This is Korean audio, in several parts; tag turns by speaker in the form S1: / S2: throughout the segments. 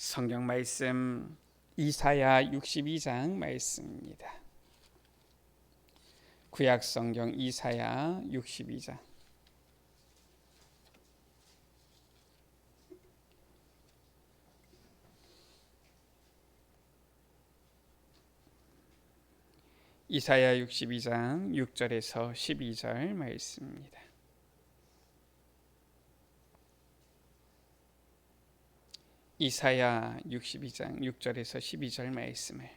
S1: 성경 말씀 이사야 62장 말씀입니다. 구약 성경 이사야 62장. 이사야 62장 6절에서 12절 말씀입니다. 이사야 62장 6절에서 12절 말씀을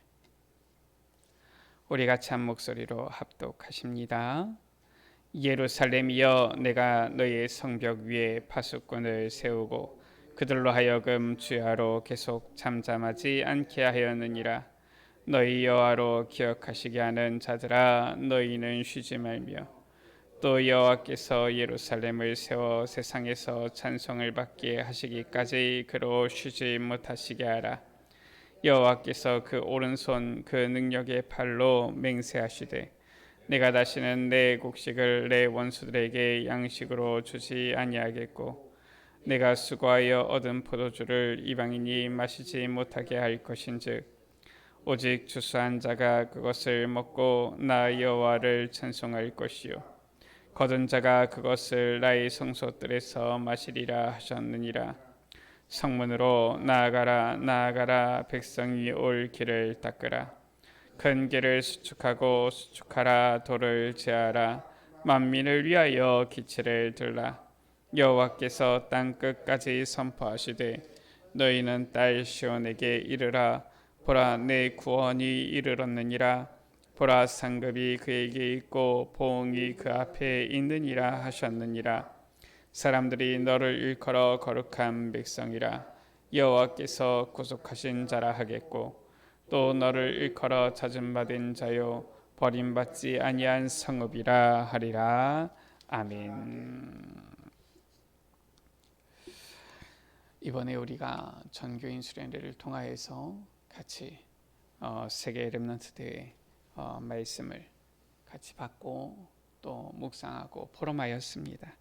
S1: 우리 같이 한 목소리로 합독하십니다. 예루살렘이여, 내가 너의 성벽 위에 파수꾼을 세우고 그들로 하여금 주야로 계속 잠잠하지 않게 하였느니라. 너희 여호와로 기억하시게 하는 자들아, 너희는 쉬지 말며 또 여호와께서 예루살렘을 세워 세상에서 찬송을 받게 하시기까지 그로 쉬지 못하시게 하라. 여호와께서 그 오른손 그 능력의 팔로 맹세하시되 내가 다시는 내 곡식을 내 원수들에게 양식으로 주지 아니하겠고 내가 수고하여 얻은 포도주를 이방인이 마시지 못하게 할 것인즉 오직 추수한 자가 그것을 먹고 나 여호와를 찬송할 것이요 거둔 자가 그것을 나의 성소들에서 마시리라 하셨느니라. 성문으로 나아가라 나아가라, 백성 위 올 길을 닦으라. 큰 길을 수축하고 수축하라, 돌을 제하라. 만민을 위하여 기치를 들라. 여호와께서 땅 끝까지 선포하시되 너희는 딸 시온에게 이르라. 보라, 내 구원이 이르렀느니라. 보라, 상급이 그에게 있고 보응이 그 앞에 있느니라 하셨느니라. 사람들이 너를 일컬어 거룩한 백성이라 여호와께서 구속하신 자라 하겠고 또 너를 일컬어 찾음받은 자요 버림받지 아니한 성읍이라 하리라. 아멘. 이번에 우리가 전교인 수련회를 통하여서 같이 세계 렘넌트 대회 말씀을 같이 받고 또 묵상하고 포럼하였습니다.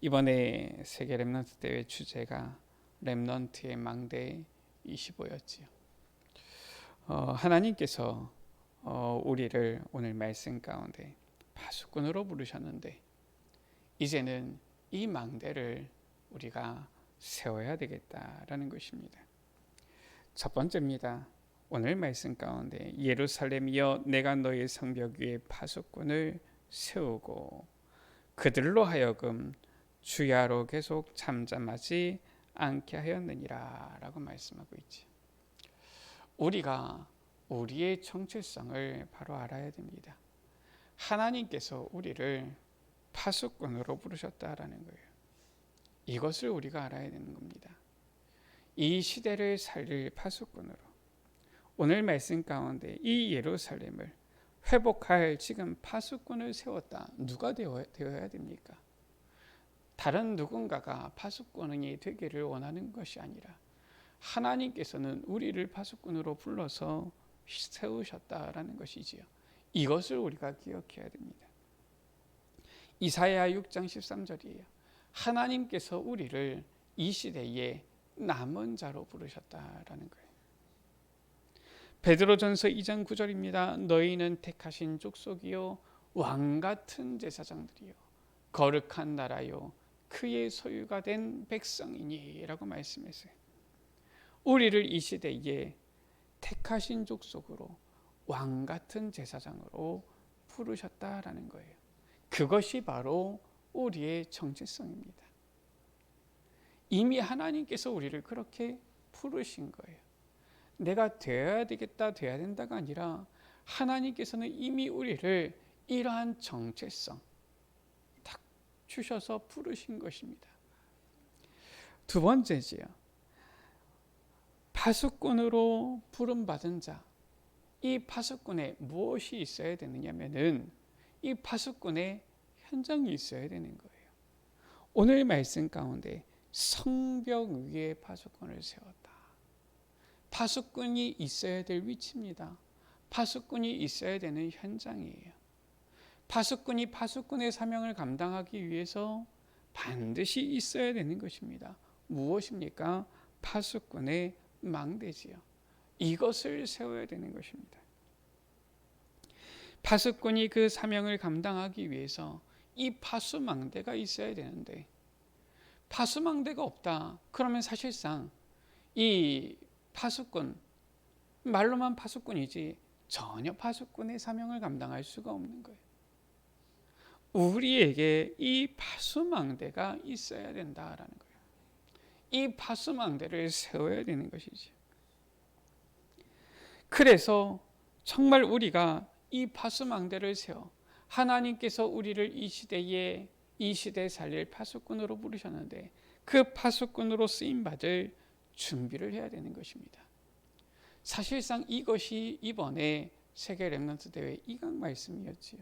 S1: 이번에 세계 렘넌트 대회 주제가 렘넌트의 망대 25였지요. 하나님께서 우리를 오늘 말씀 가운데 파수꾼으로 부르셨는데 이제는 이 망대를 우리가 세워야 되겠다라는 것입니다. 첫 번째입니다. 오늘 말씀 가운데 예루살렘이여, 내가 너의 성벽 위에 파수꾼을 세우고 그들로 하여금 주야로 계속 잠잠하지 않게 하였느니라 라고 말씀하고 있지. 우리가 우리의 정체성을 바로 알아야 됩니다. 하나님께서 우리를 파수꾼으로 부르셨다라는 거예요. 이것을 우리가 알아야 되는 겁니다. 이 시대를 살릴 파수꾼으로 오늘 말씀 가운데 이 예루살렘을 회복할 지금 파수꾼을 세웠다. 누가 되어야 됩니까? 다른 누군가가 파수꾼이 되기를 원하는 것이 아니라 하나님께서는 우리를 파수꾼으로 불러서 세우셨다라는 것이지요. 이것을 우리가 기억해야 됩니다. 이사야 6장 13절이에요. 하나님께서 우리를 이 시대에 남은 자로 부르셨다라는 거예요. 베드로전서 2장 9절입니다. 너희는 택하신 족속이요 왕같은 제사장들이요 거룩한 나라요 그의 소유가 된 백성이니 라고 말씀했어요. 우리를 이 시대에 택하신 족속으로 왕같은 제사장으로 부르셨다라는 거예요. 그것이 바로 우리의 정체성입니다. 이미 하나님께서 우리를 그렇게 부르신 거예요. 내가 되어야 되겠다, 되어야 된다가 아니라 하나님께서는 이미 우리를 이러한 정체성 딱 주셔서 부르신 것입니다. 두 번째지요. 파수꾼으로 부름받은 자. 이 파수꾼에 무엇이 있어야 되느냐면은 이 파수꾼의 현장이 있어야 되는 거예요. 오늘 말씀 가운데 성벽 위에 파수꾼을 세웠다. 파수꾼이 있어야 될 위치입니다. 파수꾼이 있어야 되는 현장이에요. 파수꾼이 파수꾼의 사명을 감당하기 위해서 반드시 있어야 되는 것입니다. 무엇입니까? 파수꾼의 망대지요. 이것을 세워야 되는 것입니다. 파수꾼이 그 사명을 감당하기 위해서 이 파수망대가 있어야 되는데, 파수망대가 없다 그러면 사실상 이 파수꾼, 말로만 파수꾼이지 전혀 파수꾼의 사명을 감당할 수가 없는 거예요. 우리에게 이 파수망대가 있어야 된다라는 거예요. 이 파수망대를 세워야 되는 것이죠. 그래서 정말 우리가 이 파수망대를 세워, 하나님께서 우리를 이 시대에 살릴 파수꾼으로 부르셨는데 그 파수꾼으로 쓰임받을 준비를 해야 되는 것입니다. 사실상 이것이 이번에 세계 렘넌트 대회 2강 말씀이었지요.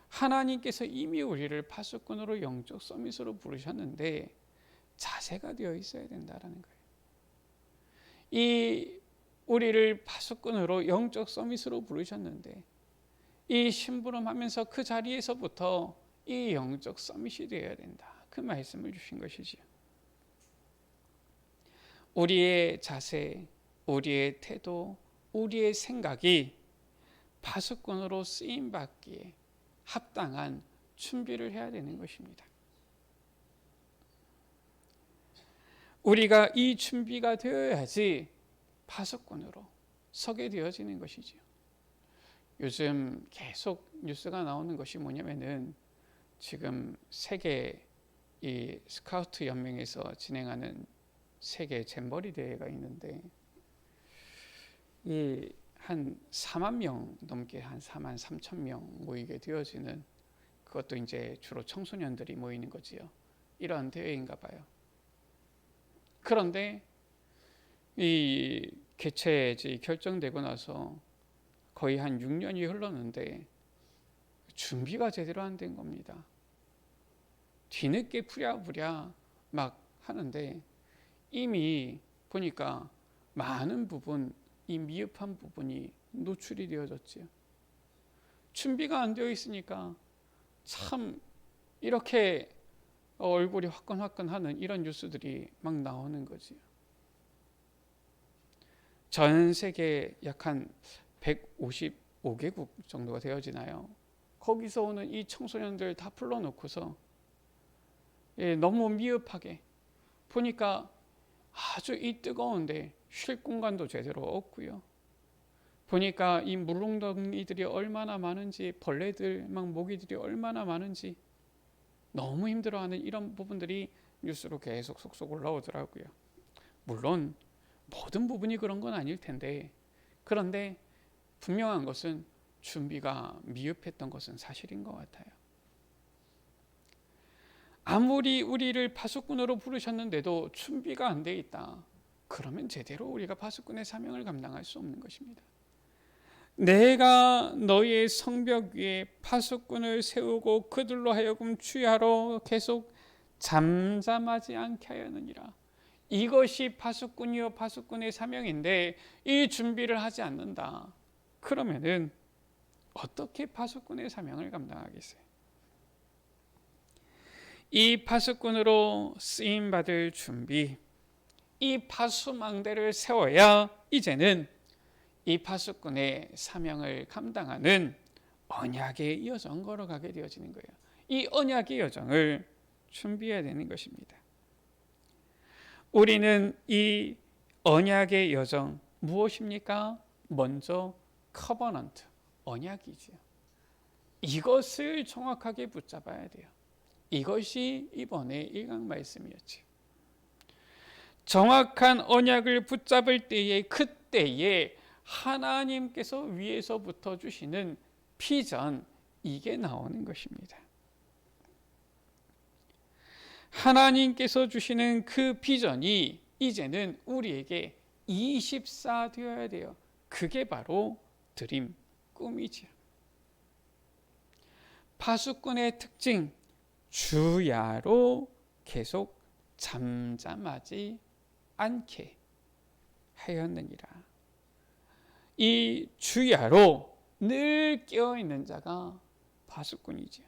S1: 하나님께서 이미 우리를 파수꾼으로 영적 서밋으로 부르셨는데 자세가 되어 있어야 된다라는 거예요. 이 우리를 파수꾼으로 영적 서밋으로 부르셨는데 이 심부름하면서 그 자리에서부터 이 영적 서밋이 되어야 된다. 그 말씀을 주신 것이지요. 우리의 자세, 우리의 태도, 우리의 생각이 파수꾼으로 쓰임받기에 합당한 준비를 해야 되는 것입니다. 우리가 이 준비가 되어야지 파수꾼으로 서게 되어지는 것이지요. 요즘 계속 뉴스가 나오는 것이 뭐냐면은 지금 세계 이 스카우트 연맹에서 진행하는 세계 잼버리 대회가 있는데 이 한 4만 명 넘게 한 4만 3천 명 모이게 되어지는, 그것도 이제 주로 청소년들이 모이는 거지요. 이러한 대회인가 봐요. 그런데 이 개최지 결정되고 나서 거의 한 6년이 흘렀는데 준비가 제대로 안 된 겁니다. 뒤늦게 부랴부랴 막 하는데 이미 보니까 많은 부분, 이 미흡한 부분이 노출이 되어졌지요. 준비가 안 되어 있으니까 참 이렇게 얼굴이 화끈화끈하는 이런 뉴스들이 막 나오는 거지요. 전 세계 약 한 155개국 정도가 되어지나요? 거기서 오는 이 청소년들 다 불러놓고서 너무 미흡하게 보니까 아주 이 뜨거운데 쉴 공간도 제대로 없고요. 보니까 이 물웅덩이들이 얼마나 많은지, 벌레들 막 모기들이 얼마나 많은지 너무 힘들어하는 이런 부분들이 뉴스로 계속 속속 올라오더라고요. 물론 모든 부분이 그런 건 아닐 텐데, 그런데 분명한 것은 준비가 미흡했던 것은 사실인 것 같아요. 아무리 우리를 파수꾼으로 부르셨는데도 준비가 안 돼 있다. 그러면 제대로 우리가 파수꾼의 사명을 감당할 수 없는 것입니다. 내가 너희의 성벽 위에 파수꾼을 세우고 그들로 하여금 주야로 계속 잠잠하지 않게 하였느니라. 이것이 파수꾼이요 파수꾼의 사명인데 이 준비를 하지 않는다. 그러면은 어떻게 파수꾼의 사명을 감당하겠어요? 이 파수꾼으로 쓰임받을 준비, 이 파수망대를 세워야 이제는 이 파수꾼의 사명을 감당하는 언약의 여정 걸어가게 되어지는 거예요. 이 언약의 여정을 준비해야 되는 것입니다. 우리는 이 언약의 여정 무엇입니까? 먼저 커버넌트, 언약이지요. 이것을 정확하게 붙잡아야 돼요. 이것이 이번에 1강 말씀이었지. 정확한 언약을 붙잡을 때에 그때에 하나님께서 위에서부터 주시는 비전, 이게 나오는 것입니다. 하나님께서 주시는 그 비전이 이제는 우리에게 24 되어야 돼요. 그게 바로 드림, 꿈이지요. 파수꾼의 특징, 주야로 계속 잠잠하지 않게 하였느니라. 이 주야로 늘 깨어있는 자가 파수꾼이지요.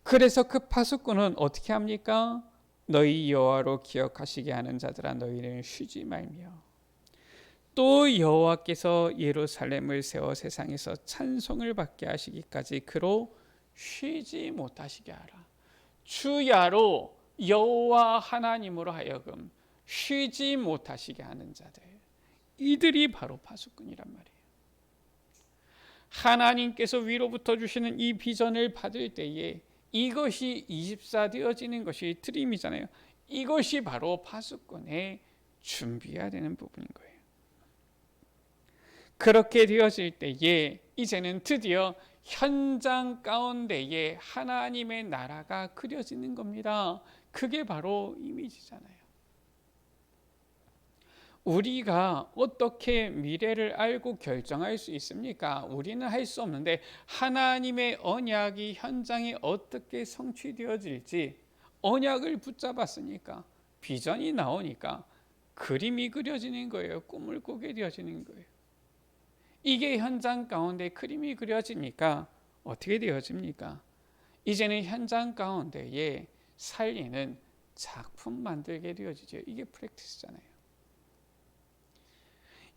S1: 그래서 그 파수꾼은 어떻게 합니까? 너희 여호와로 기억하시게 하는 자들아 너희는 쉬지 말며 또 여호와께서 예루살렘을 세워 세상에서 찬송을 받게 하시기까지 그로 쉬지 못하시게 하라. 주야로 여호와 하나님으로 하여금 쉬지 못하시게 하는 자들, 이들이 바로 파수꾼이란 말이에요. 하나님께서 위로부터 주시는 이 비전을 받을 때에 이것이 24 되어지는 것이 드림이잖아요. 이것이 바로 파수꾼의 준비해야 되는 부분인 거예요. 그렇게 되어질 때에 이제는 드디어 현장 가운데에 하나님의 나라가 그려지는 겁니다. 그게 바로 이미지잖아요. 우리가 어떻게 미래를 알고 결정할 수 있습니까? 우리는 할 수 없는데 하나님의 언약이 현장에 어떻게 성취되어질지 언약을 붙잡았으니까 비전이 나오니까 그림이 그려지는 거예요. 꿈을 꾸게 되어지는 거예요. 이게 현장 가운데 그림이 그려지니까 어떻게 되어집니까? 이제는 현장 가운데에 살리는 작품 만들게 되어지죠. 이게 프랙티스잖아요.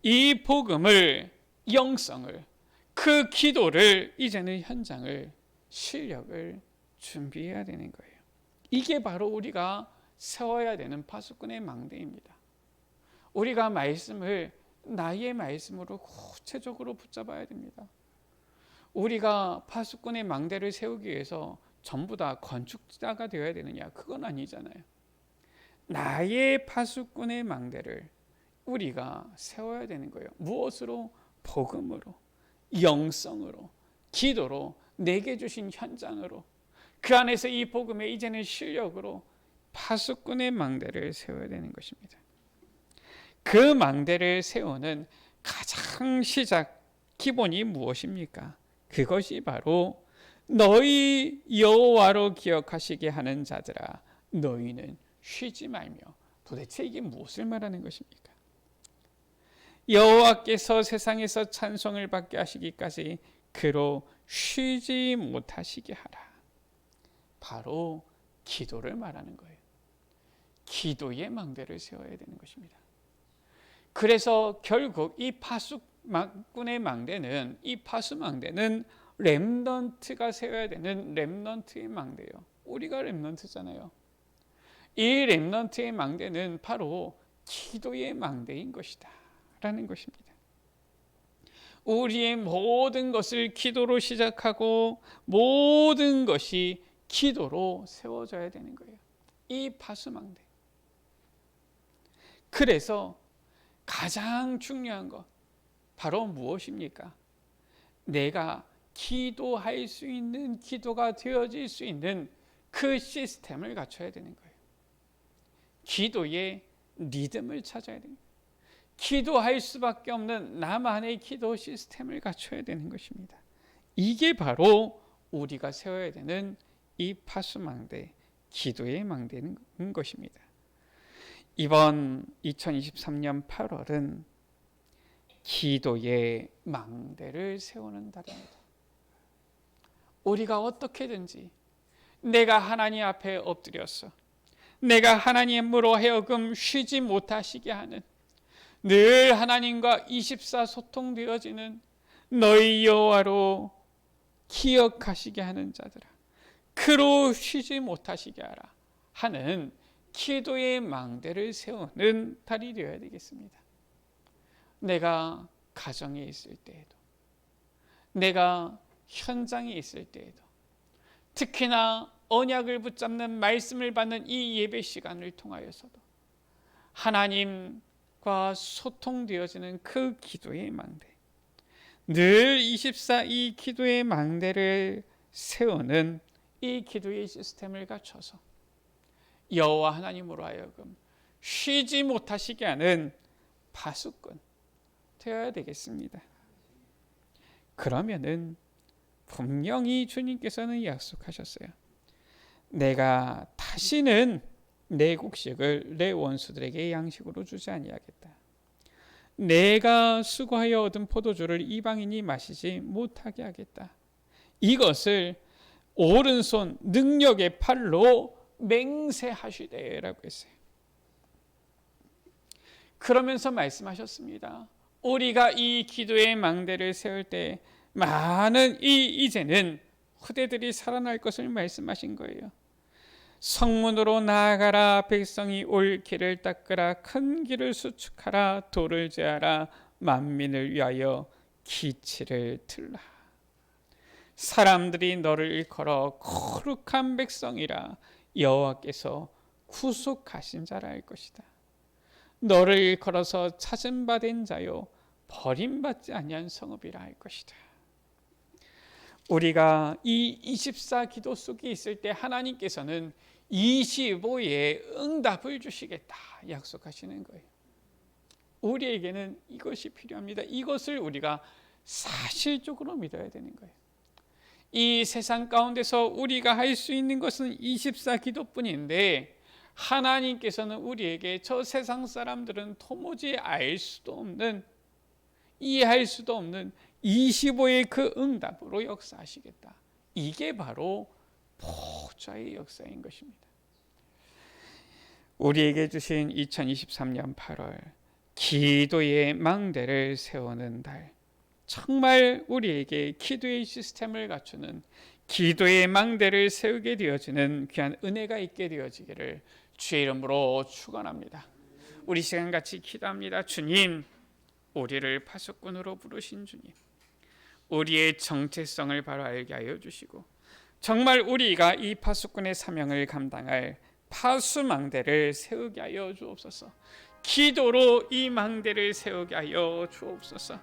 S1: 이 복음을, 영성을, 그 기도를 이제는 현장을, 실력을 준비해야 되는 거예요. 이게 바로 우리가 세워야 되는 파수꾼의 망대입니다. 우리가 말씀을 나의 말씀으로 구체적으로 붙잡아야 됩니다. 우리가 파수꾼의 망대를 세우기 위해서 전부 다 건축자가 되어야 되느냐? 그건 아니잖아요. 나의 파수꾼의 망대를 우리가 세워야 되는 거예요. 무엇으로? 복음으로, 영성으로, 기도로, 내게 주신 현장으로, 그 안에서 이 복음의 이제는 실력으로 파수꾼의 망대를 세워야 되는 것입니다. 그 망대를 세우는 가장 시작 기본이 무엇입니까? 그것이 바로 너희 여호와로 기억하시게 하는 자들아 너희는 쉬지 말며. 도대체 이게 무엇을 말하는 것입니까? 여호와께서 세상에서 찬송을 받게 하시기까지 그로 쉬지 못하시게 하라. 바로 기도를 말하는 거예요. 기도의 망대를 세워야 되는 것입니다. 그래서 결국 이 파수꾼의 망대는, 이 파수망대는 렘넌트가 세워야 되는 렘넌트의 망대예요. 우리가 렘넌트잖아요. 이 렘넌트의 망대는 바로 기도의 망대인 것이다 라는 것입니다. 우리의 모든 것을 기도로 시작하고 모든 것이 기도로 세워져야 되는 거예요. 이 파수망대. 그래서 가장 중요한 것 바로 무엇입니까? 내가 기도할 수 있는, 기도가 되어질 수 있는 그 시스템을 갖춰야 되는 거예요. 기도의 리듬을 찾아야 됩니다. 기도할 수밖에 없는 나만의 기도 시스템을 갖춰야 되는 것입니다. 이게 바로 우리가 세워야 되는 이 파수망대, 기도의 망대인 것입니다. 이번 2023년 8월은 기도의 망대를 세우는 달입니다. 우리가 어떻게든지 내가 하나님 앞에 엎드렸어, 내가 하나님으로 하여금 쉬지 못하시게 하는, 늘 하나님과 24 소통되어지는 너희 여호와로 기억하시게 하는 자들아 그로 쉬지 못하시게 하라 하는 기도의 망대를 세우는 달이 되어야 되겠습니다. 내가 가정에 있을 때에도, 내가 현장에 있을 때에도, 특히나 언약을 붙잡는 말씀을 받는 이 예배 시간을 통하여서도 하나님과 소통되어지는 그 기도의 망대, 늘 24 이 기도의 망대를 세우는 이 기도의 시스템을 갖춰서 여호와 하나님으로 하여금 쉬지 못하시게 하는 파수꾼 되어야 되겠습니다. 그러면은 분명히 주님께서는 약속하셨어요. 내가 다시는 내 곡식을 내 원수들에게 양식으로 주지 아니하겠다. 내가 수고하여 얻은 포도주를 이방인이 마시지 못하게 하겠다. 이것을 오른손 능력의 팔로 맹세하시되라고 했어요. 그러면서 말씀하셨습니다. 우리가 이 기도의 망대를 세울 때 많은 이제는 후대들이 살아날 것을 말씀하신 거예요. 성문으로 나아가라. 백성이 올 길을 닦으라. 큰 길을 수축하라. 돌을 제하라. 만민을 위하여 기치를 들라. 사람들이 너를 일컬어 거룩한 백성이라. 여호와께서 구속하신 자라 할 것이다. 너를 일컬어서 찾음 받은 자요 버림받지 아니한 성읍이라 할 것이다. 우리가 이 24 기도 속에 있을 때 하나님께서는 25의 응답을 주시겠다 약속하시는 거예요. 우리에게는 이것이 필요합니다. 이것을 우리가 사실적으로 믿어야 되는 거예요. 이 세상 가운데서 우리가 할 수 있는 것은 24 기도뿐인데 하나님께서는 우리에게 저 세상 사람들은 도무지 알 수도 없는, 이해할 수도 없는 25의 그 응답으로 역사하시겠다. 이게 바로 보좌의 역사인 것입니다. 우리에게 주신 2023년 8월 기도의 망대를 세우는 달, 정말 우리에게 기도의 시스템을 갖추는, 기도의 망대를 세우게 되어지는 귀한 은혜가 있게 되어지기를 주의 이름으로 축원합니다. 우리 시간 같이 기도합니다. 주님, 우리를 파수꾼으로 부르신 주님, 우리의 정체성을 바로 알게 하여 주시고 정말 우리가 이 파수꾼의 사명을 감당할 파수망대를 세우게 하여 주옵소서. 기도로 이 망대를 세우게 하여 주옵소서.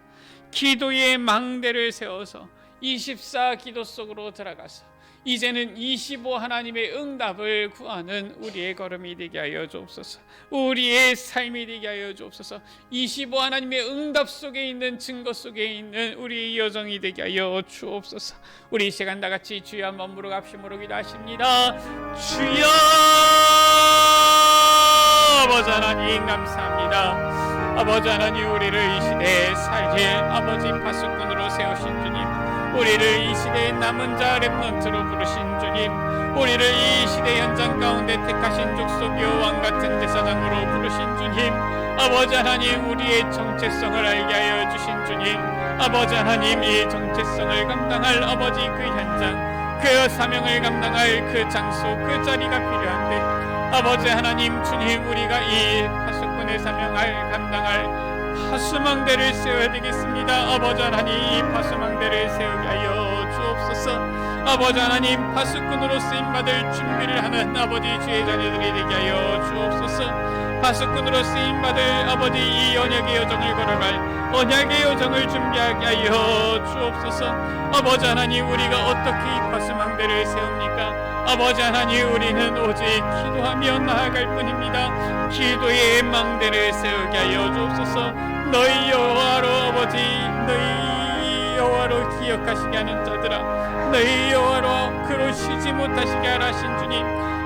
S1: 기도의 망대를 세워서 24 기도 속으로 들어가서 이제는 25 하나님의 응답을 구하는 우리의 걸음이 되게 하여 주옵소서. 우리의 삶이 되게 하여 주옵소서. 25 하나님의 응답 속에 있는, 증거 속에 있는 우리의 여정이 되게 하여 주옵소서. 우리 이 시간 다 같이 주여 한번 부르갑심으로 기도하십니다. 주여! 아버지 하나님 감사합니다. 아버지 하나님, 우리를 이 시대에 살릴 아버지 파수꾼으로 세우신 주님, 우리를 이 시대의 남은 자 렘넌트로 부르신 주님, 우리를 이 시대 현장 가운데 택하신 족속이요 왕같은 제사장으로 부르신 주님, 아버지 하나님, 우리의 정체성을 알게 하여 주신 주님, 아버지 하나님, 이 정체성을 감당할 아버지 그 현장, 그 사명을 감당할 그 장소, 그 자리가 필요한데 아버지 하나님, 주님, 우리가 이 파수꾼의 사명을 감당할 파수망대를 세워야 되겠습니다. 아버지 하나님, 이 파수망대를 세우게 하여 주옵소서. 아버지 하나님, 파수꾼으로 쓰임받을 준비를 하는 아버지 주의 자녀들이 되게 하여 주옵소서. 파수꾼으로 쓰임받을 아버지 이 언약의 여정을 걸어갈 언약의 여정을 준비하게 하여 주옵소서. 아버지 하나님, 우리가 어떻게 이 파수망대를 세웁니까? 아버지 하나님, 우리는 오직 기도하며 나아갈 뿐입니다. 기도의 망대를 세우게 하여 주옵소서. 너희 여호와로 아버지, 너희 여호와로 기억하시게 하는 자들아, 너희 여호와로 그로 쉬지 못하시게 하라신 주님,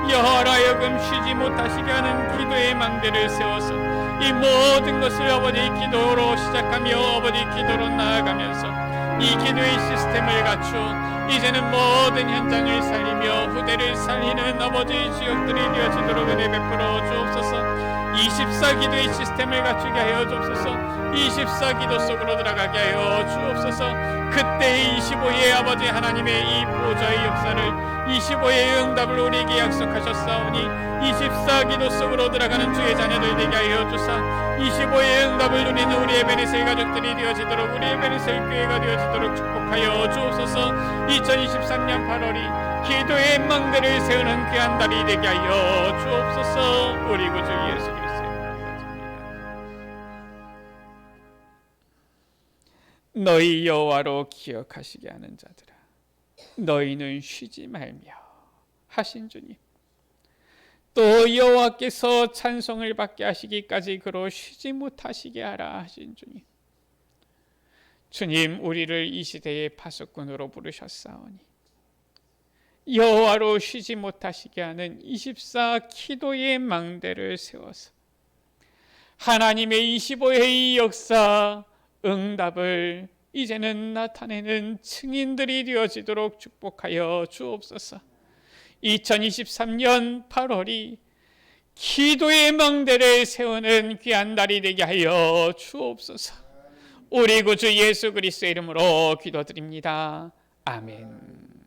S1: 여호와로 하여금 쉬지 못하시게 하는 기도의 망대를 세워서 이 모든 것을 아버지 기도로 시작하며 아버지 기도로 나아가면서 이 기도의 시스템을 갖추어 이제는 모든 현장을 살리며 후대를 살리는 아버지 지역들이 되어지도록 은혜 베풀어 주옵소서. 24 기도의 시스템을 갖추게 하여 주옵소서. 24 기도 속으로 들어가게 하여 주옵소서. 그때 25의 아버지 하나님의 이 보좌의 역사를, 25의 응답을 우리에게 약속하셨사오니 24 기도 속으로 들어가는 주의 자녀들 되게 하여 주사 25의 응답을 누리는 우리의 베네셀 가족들이 되어지도록, 우리의 베네셀 교회가 되어지도록 축복하여 주옵소서. 2023년 8월이 기도의 망대를 세우는 귀한 달이 되게 하여 주옵소서. 우리 구주 예수 그리스도의 이름으로 기도드립니다. 너희 여호와로 기억하시게 하는 자들아, 너희는 쉬지 말며 하신 주님, 또 여호와께서 찬송을 받게 하시기까지 그로 쉬지 못하시게 하라 하신 주님, 주님, 우리를 이 시대의 파수꾼으로 부르셨사오니 여호와로 쉬지 못하시게 하는 24 기도의 망대를 세워서 하나님의 25의 역사, 응답을 이제는 나타내는 증인들이 되어지도록 축복하여 주옵소서. 2023년 8월이 기도의 망대를 세우는 귀한 날이 되게 하여 주옵소서. 우리 구주 예수 그리스도의 이름으로 기도드립니다. 아멘.